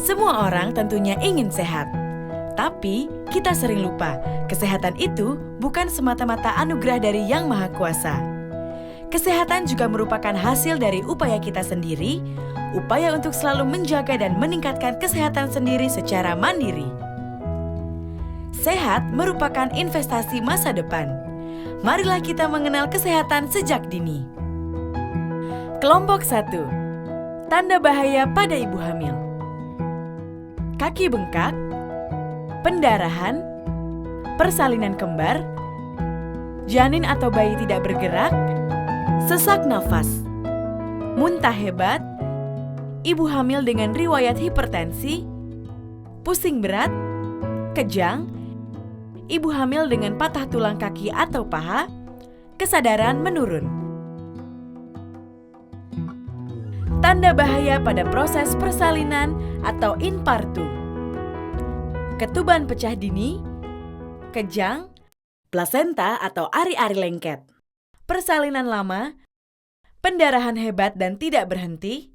Semua orang tentunya ingin sehat. Tapi, kita sering lupa, kesehatan itu bukan semata-mata anugerah dari Yang Maha Kuasa. Kesehatan juga merupakan hasil dari upaya kita sendiri, upaya untuk selalu menjaga dan meningkatkan kesehatan sendiri secara mandiri. Sehat merupakan investasi masa depan. Marilah kita mengenal kesehatan sejak dini. Kelompok 1. Tanda bahaya pada ibu hamil. Kaki bengkak, pendarahan, persalinan kembar, janin atau bayi tidak bergerak, sesak nafas, muntah hebat, ibu hamil dengan riwayat hipertensi, pusing berat, kejang, ibu hamil dengan patah tulang kaki atau paha, kesadaran menurun. Tanda bahaya pada proses persalinan atau inpartu. Ketuban pecah dini, kejang, plasenta atau ari-ari lengket, persalinan lama, pendarahan hebat dan tidak berhenti,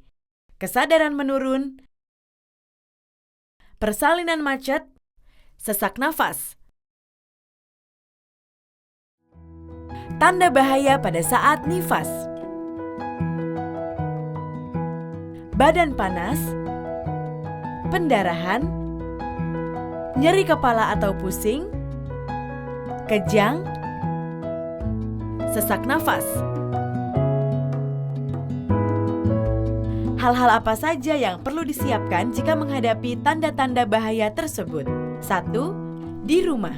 kesadaran menurun, persalinan macet, sesak nafas. Tanda bahaya pada saat nifas. Badan panas, pendarahan, nyeri kepala atau pusing, kejang, sesak nafas. Hal-hal apa saja yang perlu disiapkan jika menghadapi tanda-tanda bahaya tersebut? 1. Di rumah.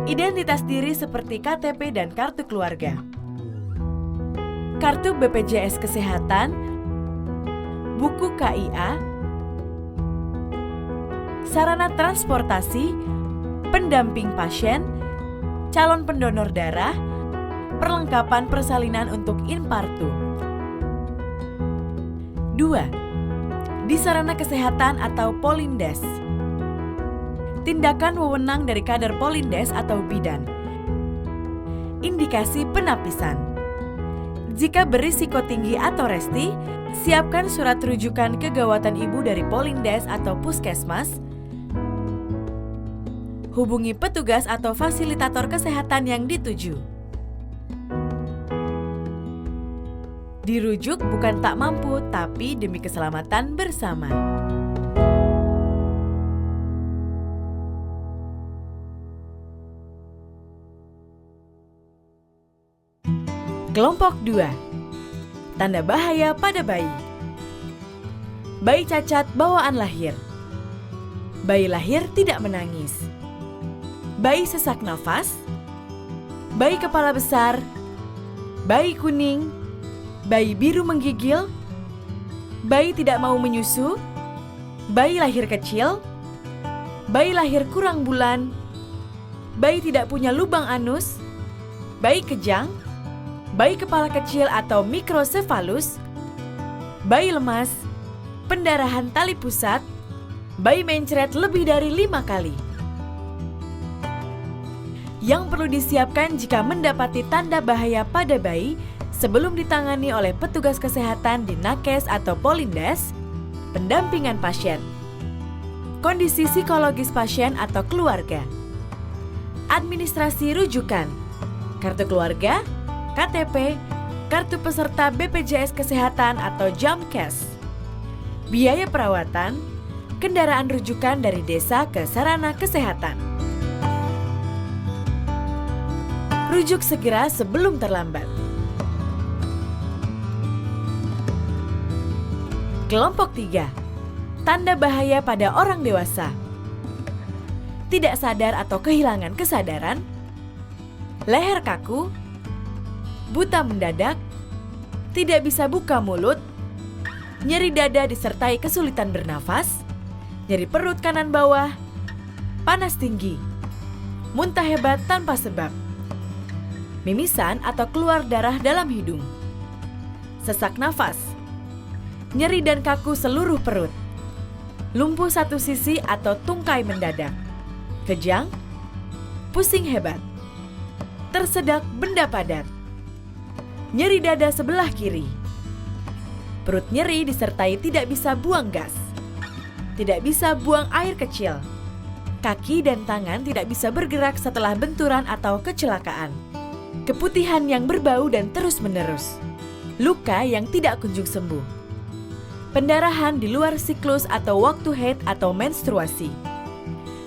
Identitas diri seperti KTP dan kartu keluarga. Kartu BPJS Kesehatan, buku KIA, sarana transportasi, pendamping pasien, calon pendonor darah, perlengkapan persalinan untuk inpartu. 2. Di sarana kesehatan atau Polindes. Tindakan wewenang dari kader Polindes atau bidan. Indikasi penapisan. Jika berisiko tinggi atau resti, siapkan surat rujukan kegawatan ibu dari Polindes atau Puskesmas. Hubungi petugas atau fasilitator kesehatan yang dituju. Dirujuk bukan tak mampu, tapi demi keselamatan bersama. Kelompok 2. Tanda bahaya pada bayi. Bayi cacat bawaan lahir. Bayi lahir tidak menangis. Bayi sesak nafas. Bayi kepala besar. Bayi kuning. Bayi biru menggigil. Bayi tidak mau menyusu. Bayi lahir kecil. Bayi lahir kurang bulan. Bayi tidak punya lubang anus. Bayi kejang. Bayi kepala kecil atau mikrosefalus, bayi lemas, pendarahan tali pusat, bayi mencret lebih dari 5 kali. Yang perlu disiapkan jika mendapati tanda bahaya pada bayi sebelum ditangani oleh petugas kesehatan di Nakes atau Polindes, pendampingan pasien, kondisi psikologis pasien atau keluarga, administrasi rujukan, kartu keluarga, KTP, kartu peserta BPJS Kesehatan atau Jamkes, biaya perawatan, kendaraan rujukan dari desa ke sarana kesehatan. Rujuk segera sebelum terlambat. Kelompok 3. Tanda bahaya pada orang dewasa. Tidak sadar atau kehilangan kesadaran, leher kaku, buta mendadak, tidak bisa buka mulut, nyeri dada disertai kesulitan bernafas, nyeri perut kanan bawah, panas tinggi, muntah hebat tanpa sebab, mimisan atau keluar darah dalam hidung, sesak nafas, nyeri dan kaku seluruh perut, lumpuh satu sisi atau tungkai mendadak, kejang, pusing hebat, tersedak benda padat, nyeri dada sebelah kiri, perut nyeri disertai tidak bisa buang gas, tidak bisa buang air kecil. Kaki dan tangan tidak bisa bergerak setelah benturan atau kecelakaan. Keputihan yang berbau dan terus-menerus. Luka yang tidak kunjung sembuh. Pendarahan di luar siklus atau waktu haid atau menstruasi.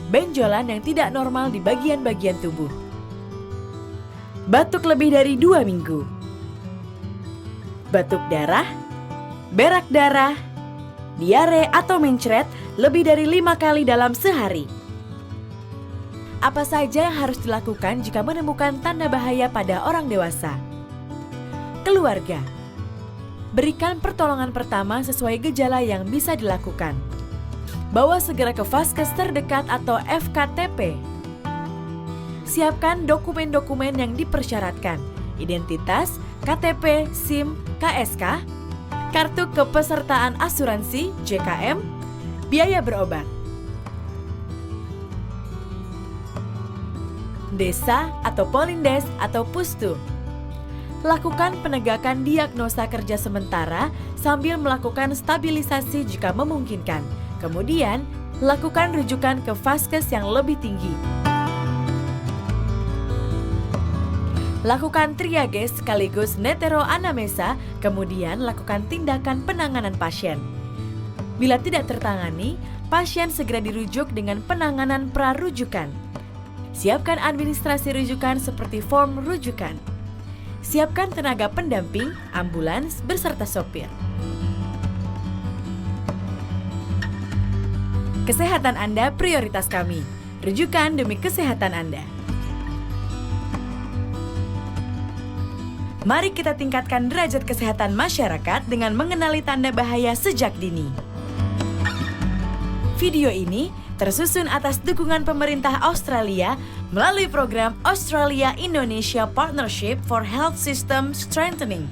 Benjolan yang tidak normal di bagian-bagian tubuh. Batuk lebih dari 2 minggu. Batuk darah, berak darah, diare atau mencret lebih dari 5 kali dalam sehari. Apa saja yang harus dilakukan jika menemukan tanda bahaya pada orang dewasa? Keluarga. Berikan pertolongan pertama sesuai gejala yang bisa dilakukan. Bawa segera ke vaskes terdekat atau FKTP. Siapkan dokumen-dokumen yang dipersyaratkan. Identitas, KTP, SIM, KSK, kartu kepesertaan asuransi, JKM, biaya berobat. Desa atau Polindes atau Pustu. Lakukan penegakan diagnosa kerja sementara sambil melakukan stabilisasi jika memungkinkan. Kemudian, lakukan rujukan ke vaskes yang lebih tinggi. Lakukan triage sekaligus neteroanamnesa, kemudian lakukan tindakan penanganan pasien. Bila tidak tertangani, pasien segera dirujuk dengan penanganan prarujukan. Siapkan administrasi rujukan seperti form rujukan. Siapkan tenaga pendamping, ambulans, beserta sopir. Kesehatan Anda prioritas kami. Rujukan demi kesehatan Anda. Mari kita tingkatkan derajat kesehatan masyarakat dengan mengenali tanda bahaya sejak dini. Video ini tersusun atas dukungan pemerintah Australia melalui program Australia-Indonesia Partnership for Health System Strengthening.